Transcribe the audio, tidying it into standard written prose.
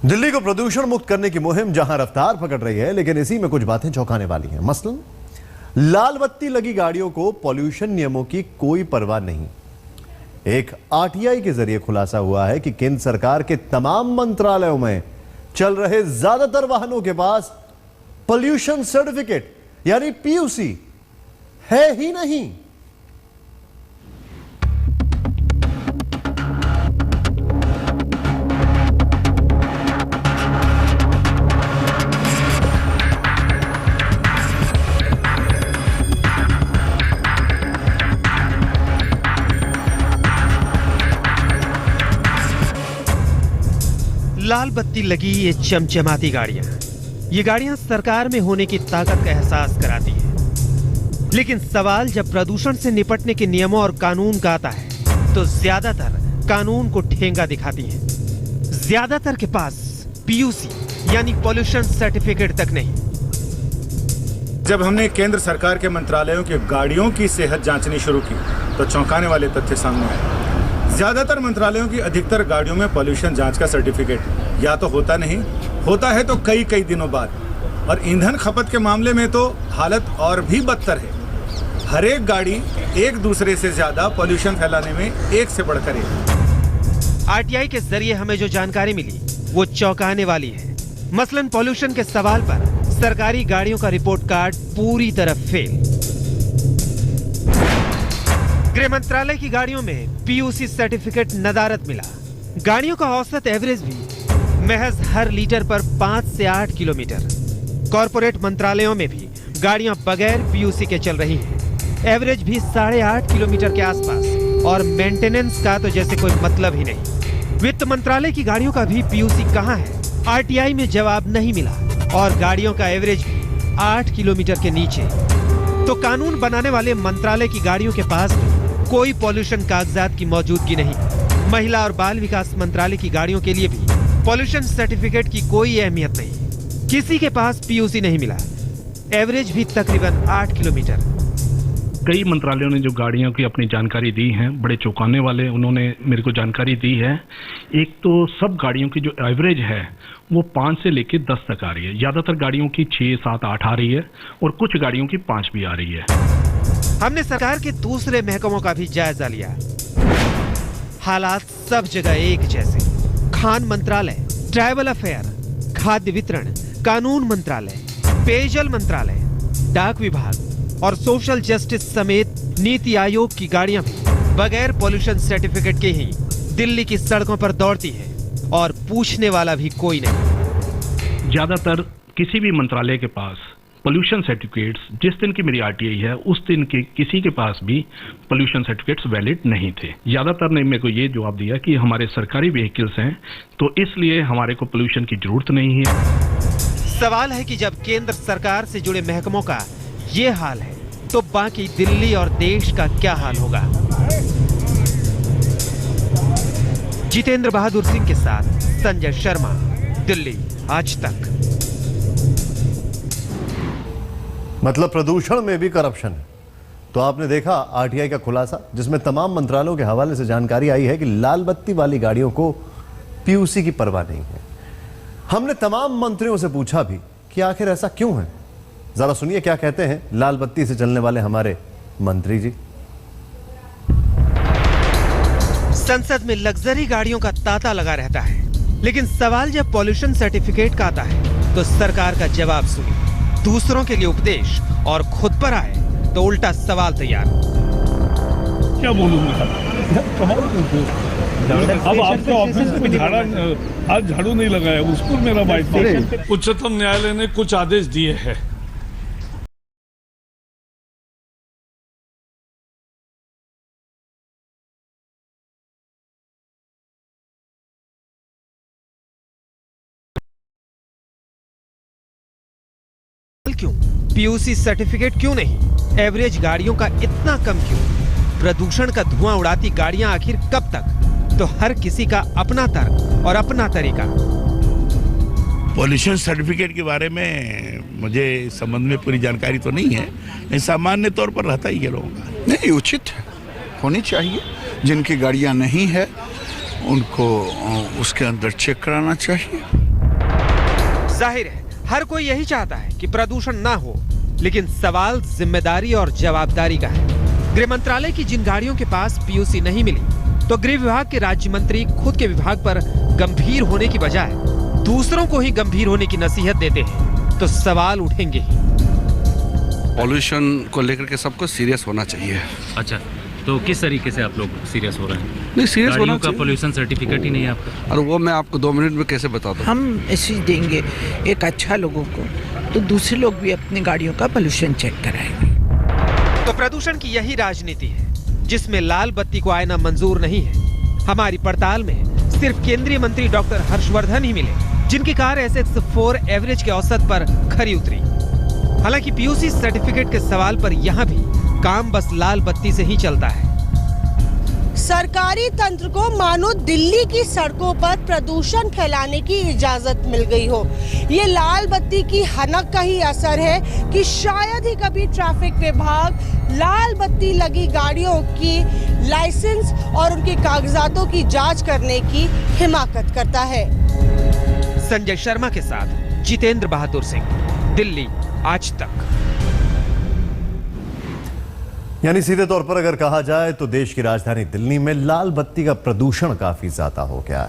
दिल्ली को प्रदूषण मुक्त करने की मुहिम जहां रफ्तार पकड़ रही है, लेकिन इसी में कुछ बातें चौंकाने वाली हैं। मसलन लाल बत्ती लगी गाड़ियों को पॉल्यूशन नियमों की कोई परवाह नहीं। एक आरटीआई के जरिए खुलासा हुआ है कि केंद्र सरकार के तमाम मंत्रालयों में चल रहे ज्यादातर वाहनों के पास पॉल्यूशन सर्टिफिकेट यानी पीयूसी है ही नहीं। लाल बत्ती लगी ये चमचमाती गाड़ियां, ये गाड़ियां सरकार में होने की ताकत का एहसास कराती हैं। लेकिन सवाल जब प्रदूषण से निपटने के नियमों और कानून का आता है तो ज्यादातर कानून को ठेंगा दिखाती हैं। ज्यादातर के पास पीयूसी यानी पॉल्यूशन सर्टिफिकेट तक नहीं। जब हमने केंद्र सरकार के मंत्रालयों की गाड़ियों की सेहत जांचनी शुरू की तो चौंकाने वाले तथ्य सामने आए। ज्यादातर मंत्रालयों की अधिकतर गाड़ियों में पॉल्यूशन जांच का सर्टिफिकेट या तो होता नहीं, होता है तो कई दिनों बाद। और ईंधन खपत के मामले में तो हालत और भी बदतर है। हर एक गाड़ी एक दूसरे से ज्यादा पॉल्यूशन फैलाने में एक से बढ़कर एक। आरटीआई के जरिए हमें जो जानकारी मिली वो चौंकाने वाली है। मसलन पॉल्यूशन के सवाल पर सरकारी गाड़ियों का रिपोर्ट कार्ड पूरी तरह फेल। गृह मंत्रालय की गाड़ियों में पीयूसी सर्टिफिकेट नदारद मिला। गाड़ियों का औसत एवरेज भी महज हर लीटर पर 5 से 8 किलोमीटर। कॉर्पोरेट मंत्रालयों में भी गाड़ियां बगैर पीयूसी के चल रही हैं। एवरेज भी 8.5 किलोमीटर के आसपास और मेंटेनेंस का तो जैसे कोई मतलब ही नहीं। वित्त मंत्रालय की गाड़ियों का भी पीयूसी कहां है, आरटीआई में जवाब नहीं मिला और गाड़ियों का एवरेज भी 8 किलोमीटर के नीचे। तो कानून बनाने वाले मंत्रालय की गाड़ियों के पास भी कोई पॉल्यूशन कागजात की मौजूदगी नहीं। महिला और बाल विकास मंत्रालय की गाड़ियों के लिए भी पॉल्यूशन सर्टिफिकेट की कोई अहमियत नहीं। किसी के पास पीयूसी नहीं मिला। एवरेज भी तकरीबन 8 किलोमीटर। कई मंत्रालयों ने जो गाड़ियों की अपनी जानकारी दी है, बड़े चौंकाने वाले उन्होंने मेरे को जानकारी दी है। एक तो सब गाड़ियों की जो एवरेज है वो 5 से लेकर 10 तक आ रही है। ज्यादातर गाड़ियों की 6, 7, 8 आ रही है और कुछ गाड़ियों की 5 भी आ रही है। हमने सरकार के दूसरे महकमों का भी जायजा लिया। हालात सब जगह एक जैसे। खान मंत्रालय, ट्राइबल अफेयर, खाद्य वितरण, कानून मंत्रालय, पेयजल मंत्रालय, डाक विभाग और सोशल जस्टिस समेत नीति आयोग की गाड़ियां भी बगैर पॉल्यूशन सर्टिफिकेट के ही दिल्ली की सड़कों पर दौड़ती है और पूछने वाला भी कोई नहीं। ज्यादातर किसी भी मंत्रालय के पास पोल्यूशन सर्टिफिकेट्स, जिस दिन की मेरी आरटीआई है उस दिन के किसी के पास भी पोल्यूशन सर्टिफिकेट्स वैलिड नहीं थे। ज्यादातर ने मेरे को ये जवाब दिया कि हमारे सरकारी व्हीकल्स हैं तो इसलिए हमारे को पोल्यूशन की जरूरत नहीं है। सवाल है कि जब केंद्र सरकार से जुड़े महकमों का ये हाल है तो बाकी दिल्ली और देश का क्या हाल होगा। जितेंद्र बहादुर सिंह के साथ संजय शर्मा, दिल्ली आज तक। मतलब प्रदूषण में भी करप्शन है। तो आपने देखा आरटीआई का खुलासा, जिसमें तमाम मंत्रालयों के हवाले से जानकारी आई है कि लाल बत्ती वाली गाड़ियों को पीयूसी की परवाह नहीं है। हमने तमाम मंत्रियों से पूछा भी कि आखिर ऐसा क्यों है। जरा सुनिए क्या कहते हैं लाल बत्ती से चलने वाले हमारे मंत्री जी। संसद में लग्जरी गाड़ियों का तांता लगा रहता है, लेकिन सवाल जब पॉल्यूशन सर्टिफिकेट का आता है तो सरकार का जवाब सुनिए। दूसरों के लिए उपदेश और खुद पर आए तो उल्टा सवाल तैयार। क्या बोलूंगा अब आपका ऑफिस में आज झाड़ू नहीं लगाया, उस पर मेरा बाइट। उच्चतम न्यायालय ने कुछ आदेश दिए हैं। क्यों पीयूसी सर्टिफिकेट क्यों नहीं? एवरेज गाड़ियों का इतना कम क्यों? प्रदूषण का धुआं उड़ाती गाड़ियां आखिर कब तक? तो हर किसी का अपना तर्क और अपना तरीका। पॉल्यूशन सर्टिफिकेट के बारे में मुझे इस संबंध में पूरी जानकारी तो नहीं है, सामान्य तौर पर रहता ही है लोगों का। नहीं, उचित होनी चाहिए। जिनकी गाड़ियां नहीं है उनको उसके अंदर चेक कराना चाहिए। जाहिर है हर कोई यही चाहता है कि प्रदूषण ना हो, लेकिन सवाल जिम्मेदारी और जवाबदारी का है। गृह मंत्रालय की जिन गाड़ियों के पास पीयूसी नहीं मिली, तो गृह विभाग के राज्य मंत्री खुद के विभाग पर गंभीर होने की बजाय दूसरों को ही गंभीर होने की नसीहत देते हैं, तो सवाल उठेंगे ही। पॉल्यूशन को लेकर के सबको सीरियस होना चाहिए। अच्छा, तो किस तरीके से आप लोग सीरियस हो रहे हैं? नहीं, सीरियस होना का चाहिए। पोल्यूशन सर्टिफिकेट ही नहीं है आपका। और वो मैं आपको 2 मिनट में कैसे बता दूं? हम मैसेज देंगे एक अच्छा लोगों को, तो दूसरे लोग भी अपनी गाड़ियों का पोल्यूशन चेक कराएंगे। तो प्रदूषण की यही राजनीति है, जिसमें लाल बत्ती को आना मंजूर नहीं है। हमारी पड़ताल में सिर्फ केंद्रीय मंत्री डॉक्टर हर्षवर्धन ही मिले, जिनकी कार SX4 एवरेज के औसत पर खरी उतरी। हालांकि पीयूसी सर्टिफिकेट के सवाल पर यहाँ भी काम बस लाल बत्ती से ही चलता है। सरकारी तंत्र को मानो दिल्ली की सड़कों पर प्रदूषण फैलाने की इजाजत मिल गई हो। ये लाल बत्ती की हनक का ही असर है कि शायद ही कभी ट्रैफिक विभाग लाल बत्ती लगी गाड़ियों की लाइसेंस और उनके कागजातों की जांच करने की हिमाकत करता है। संजय शर्मा के साथ जितेंद्र बहादुर सिंह, दिल्ली आज तक। यानी सीधे तौर पर अगर कहा जाए तो देश की राजधानी दिल्ली में लाल बत्ती का प्रदूषण काफी ज्यादा हो गया है।